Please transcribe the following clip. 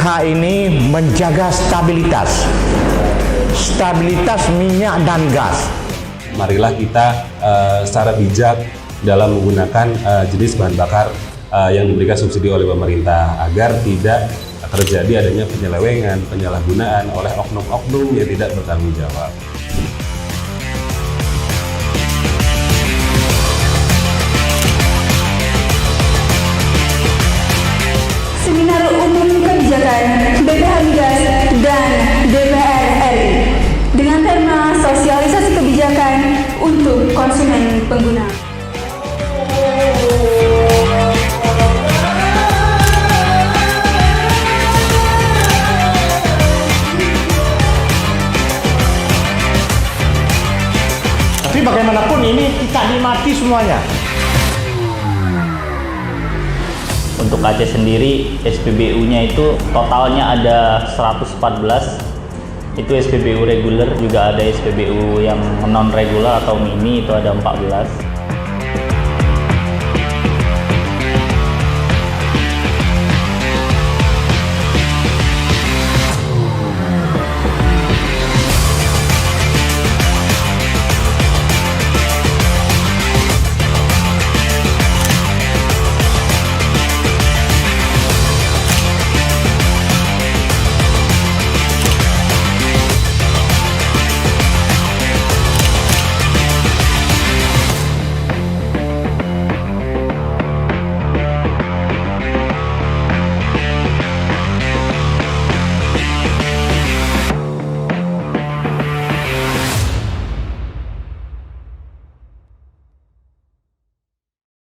BPH ini menjaga stabilitas minyak dan gas. Marilah kita secara bijak dalam menggunakan jenis bahan bakar yang diberikan subsidi oleh pemerintah agar tidak terjadi adanya penyelewengan, penyalahgunaan oleh oknum-oknum yang tidak bertanggung jawab. Seminar Umum Kebijakan BPH Migas dan DPR RI dengan tema sosialisasi kebijakan untuk konsumen pengguna. Tapi bagaimanapun ini kita nikmati semuanya. Untuk Aceh sendiri, SPBU-nya itu totalnya ada 114. Itu SPBU reguler, juga ada SPBU yang non-reguler atau mini, itu ada 14.